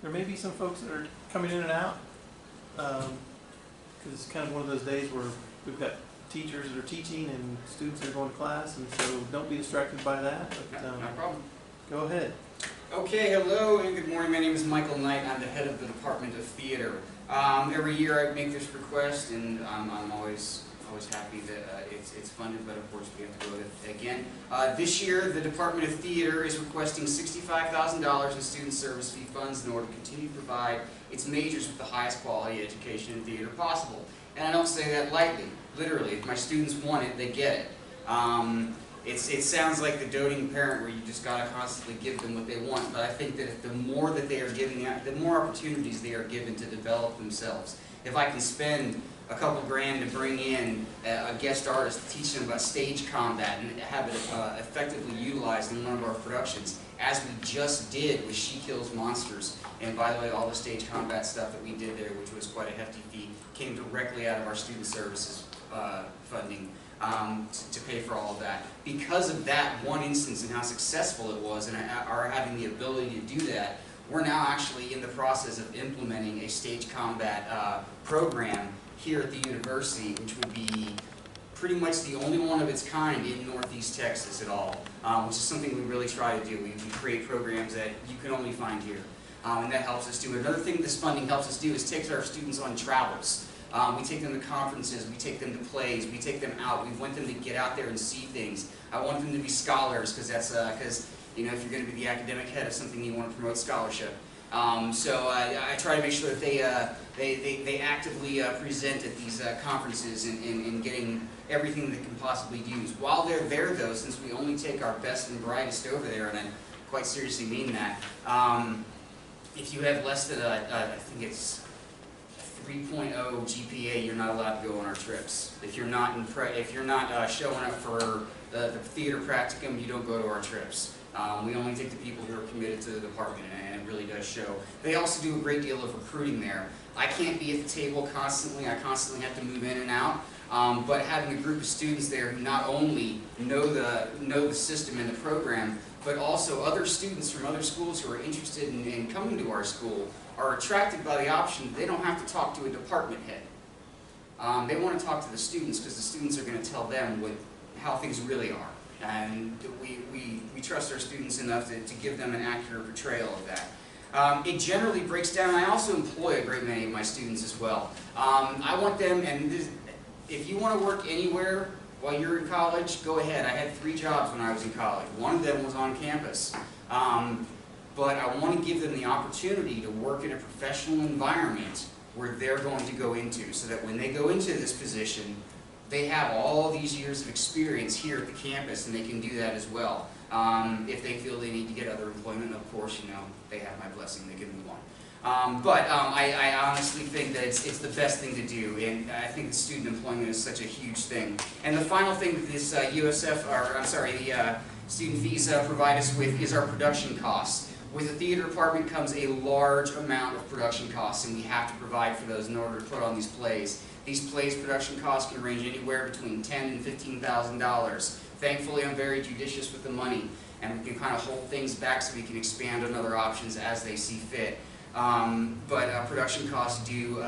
there may be some folks that are coming in and out, because it's kind of one of those days where we've got teachers that are teaching and students that are going to class, and so don't be distracted by that. But, No problem. Go ahead. Okay, hello and good morning. My name is Michael Knight. I'm the head of the Department of Theater. Every year I make this request, and I'm always happy that it's funded, but of course we have to go to it again. This year the Department of Theater is requesting $65,000 in student service fee funds in order to continue to provide its majors with the highest quality education in theater possible. And I don't say that lightly. Literally, if my students want it, they get it. It sounds like the doting parent where you just gotta constantly give them what they want, but I think that the more that they are giving out, the more opportunities they are given to develop themselves. If I can spend a couple grand to bring in a guest artist to teach them about stage combat and have it effectively utilized in one of our productions, as we just did with She Kills Monsters. And by the way, all the stage combat stuff that we did there, which was quite a hefty fee, came directly out of our student services funding to pay for all of that. Because of that one instance and how successful it was, and are having the ability to do that, we're now actually in the process of implementing a stage combat program here at the university, which would be pretty much the only one of its kind in Northeast Texas at all, which is something we really try to do. We create programs that you can only find here, and that helps us do it. Another thing this funding helps us do is take our students on travels. We take them to conferences, we take them to plays, we take them out. We want them to get out there and see things. I want them to be scholars, because that's you know, if you're going to be the academic head of something, you want to promote scholarship. So I try to make sure that they actively present at these conferences and getting everything they can possibly use. While they're there, though, since we only take our best and brightest over there, and I quite seriously mean that, if you have less than I think it's 3.0 GPA, you're not allowed to go on our trips. If you're not showing up for the theater practicum, you don't go to our trips. We only take the people who are committed to the department, and it really does show. They also do a great deal of recruiting there. I can't be at the table constantly. I constantly have to move in and out. But having a group of students there who not only know the system and the program, but also other students from other schools who are interested in coming to our school are attracted by the option that they don't have to talk to a department head. They want to talk to the students, because the students are going to tell them how things really are. And we trust our students enough to give them an accurate portrayal of that. It generally breaks down. I also employ a great many of my students as well. I want them, and if you want to work anywhere while you're in college, go ahead. I had 3 jobs when I was in college. One of them was on campus. But I want to give them the opportunity to work in a professional environment where they're going to go into, so that when they go into this position, they have all these years of experience here at the campus, and they can do that as well. If they feel they need to get other employment, of course, you know, they have my blessing, they can move on. I honestly think that it's the best thing to do, and I think that student employment is such a huge thing. And the final thing that this the student fees provide us with is our production costs. With the theater department comes a large amount of production costs, and we have to provide for those in order to put on these plays. These plays' production costs can range anywhere between $10,000 and $15,000. Thankfully, I'm very judicious with the money, and we can kind of hold things back so we can expand on other options as they see fit. Production costs do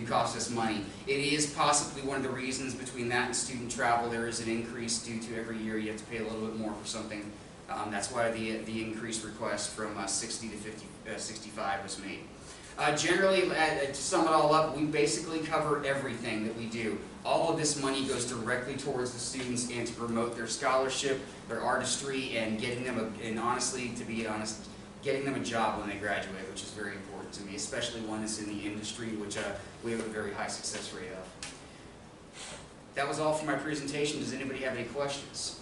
cost us money. It is possibly one of the reasons between that and student travel there is an increase due to every year you have to pay a little bit more for something. That's why the increased request from 60 to 65 was made. Generally, to sum it all up, we basically cover everything that we do. All of this money goes directly towards the students and to promote their scholarship, their artistry, and getting them, to be honest, getting them a job when they graduate, which is very important to me, especially one that's in the industry, which we have a very high success rate of. That was all for my presentation. Does anybody have any questions?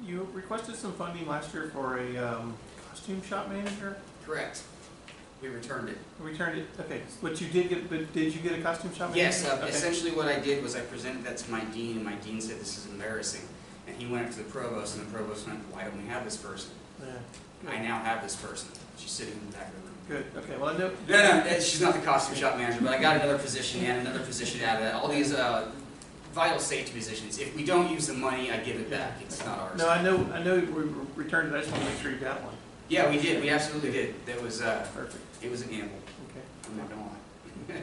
You requested some funding last year for a costume shop manager? Correct. We returned it. Returned it? Okay. But you did get, but did you get a costume shop manager? Yes. Okay. Essentially what I did was I presented that to my dean, and my dean said this is embarrassing. And he went up to the provost, and the provost went, why don't we have this person? Yeah. I now have this person. She's sitting in the back of the room. Good. Okay. Well, I know. No, she's not the costume shop manager, but I got another position and another position out of that. All these vital safety positions. If we don't use the money, I give it back. It's not ours. No, I know we returned it. I just want to make sure you got one. Yeah, we did. We absolutely did. That was Perfect. it was a gamble. Okay. I'm not gonna lie.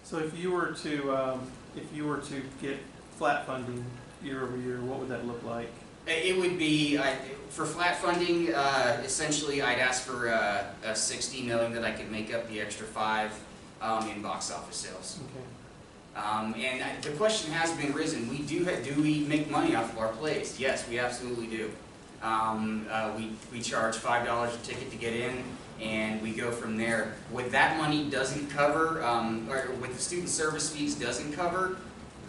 So if you were to get flat funding year over year, what would that look like? It would be for flat funding. Essentially, I'd ask for a 60 million that I could make up the extra 5 in box office sales. Okay. And the question has been risen. Do we make money off of our plays? Yes, we absolutely do. We charge $5 a ticket to get in, and we go from there. What that money doesn't cover, or what the student service fees doesn't cover,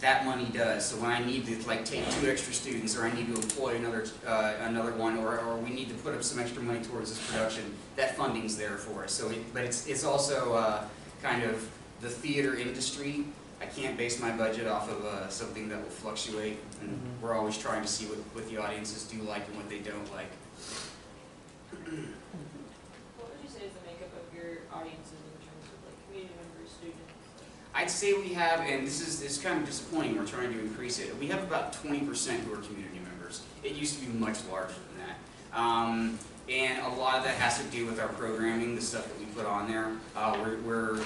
that money does. So when I need to take 2 extra students, or I need to employ another one, or we need to put up some extra money towards this production, that funding's there for us. So, but it's also kind of the theater industry. I can't base my budget off of something that will fluctuate, and we're always trying to see what the audiences do like and what they don't like. What would you say is the makeup of your audiences in terms of community members, students? I'd say we have, and this is kind of disappointing, we're trying to increase it, we have about 20% who are community members. It used to be much larger than that. And a lot of that has to do with our programming, the stuff that we put on there. We're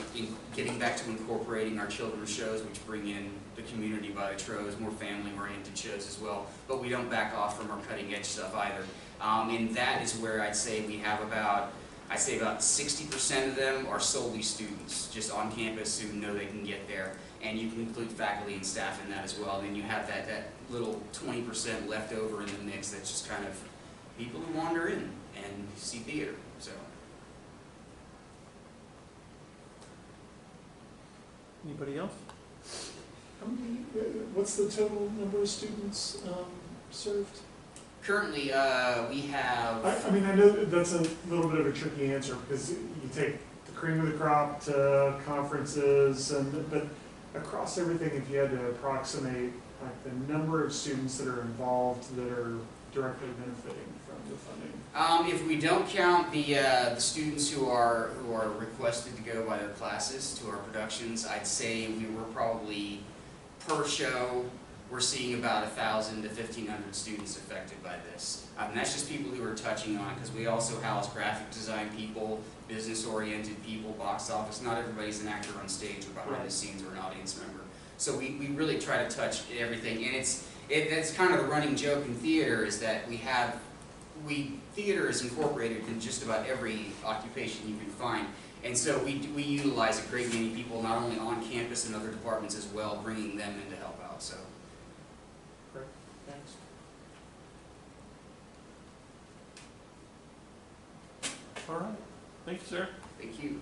getting back to incorporating our children's shows, which bring in the community by the troves, more family-oriented shows as well. But we don't back off from our cutting-edge stuff either. And that is where I'd say we have about 60% of them are solely students, just on campus who know they can get there. And you can include faculty and staff in that as well. Then you have that little 20% left over in the mix that's just kind of people who wander in and see theater. So. Anybody else? What's the total number of students served? Currently, we have. I mean, I know that's a little bit of a tricky answer because you take the cream of the crop to conferences, but across everything, if you had to approximate the number of students that are involved that are directly benefiting from the funding. If we don't count the students who are requested to go by their classes to our productions, I'd say we were probably per show. We're seeing about 1,000 to 1,500 students affected by this. And that's just people who are touching on it, because we also house graphic design people, business-oriented people, box office. Not everybody's an actor on stage or behind the scenes or an audience member. So we really try to touch everything, and that's kind of the running joke in theater is that theater is incorporated in just about every occupation you can find. And so we utilize a great many people, not only on campus and other departments as well, bringing them in to help out. So. Great, thanks. All right. Thank you, sir. Thank you.